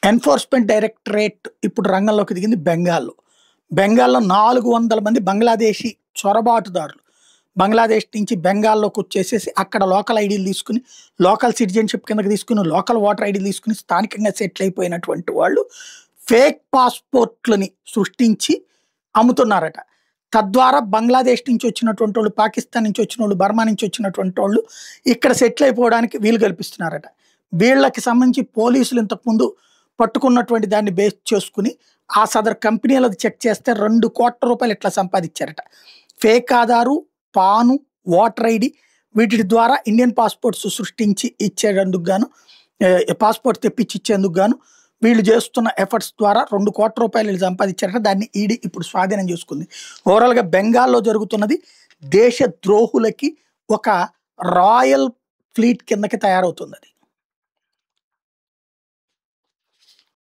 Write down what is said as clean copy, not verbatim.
Enforcement directorate ఇప్పుడు రంగంలోకి దిగింది బెంగాల్లో. బెంగాల్లో 400 మంది బంగ్లాదేశీ చొరబాటుదారులు బంగ్లాదేశ్ నుంచి బెంగాల్లోకి వచ్చేసేసి అక్కడ లోకల్ ఐడీలు తీసుకుని, లోకల్ సిటిజన్షిప్ కిందకి తీసుకుని, లోకల్ ఓటర్ ఐడీలు తీసుకుని స్థానికంగా సెటిల్ అయిపోయినటువంటి వాళ్ళు ఫేక్ పాస్పోర్ట్లని సృష్టించి అమ్ముతున్నారట. తద్వారా బంగ్లాదేశ్ నుంచి వచ్చినటువంటి వాళ్ళు, పాకిస్తాన్ నుంచి వచ్చిన వాళ్ళు, బర్మా నుంచి వచ్చినటువంటి వాళ్ళు ఇక్కడ సెటిల్ అయిపోవడానికి వీలు కల్పిస్తున్నారట. వీళ్ళకి సంబంధించి పోలీసులు ఇంతకుముందు పట్టుకున్నటువంటి దాన్ని బేస్ చేసుకుని ఆ సదర్ కంపెనీలది చెక్ చేస్తే 2 కోట్ల రూపాయలు ఇట్లా సంపాదించారట. ఫేక్ ఆధారు, పాను, ఓటర్ ఐడి వీటి ద్వారా ఇండియన్ పాస్పోర్ట్స్ సృష్టించి ఇచ్చేందుకు గాను, పాస్పోర్ట్ తెప్పించి ఇచ్చేందుకు గాను వీళ్ళు చేస్తున్న ఎఫర్ట్స్ ద్వారా 2 కోట్ల రూపాయలు వీళ్ళు సంపాదించారట. దాన్ని ఈడీ ఇప్పుడు స్వాధీనం చేసుకుంది. ఓవరాల్గా బెంగాల్లో జరుగుతున్నది దేశ ద్రోహులకి ఒక రాయల్ ఫ్లీట్ కిందకి తయారవుతుంది.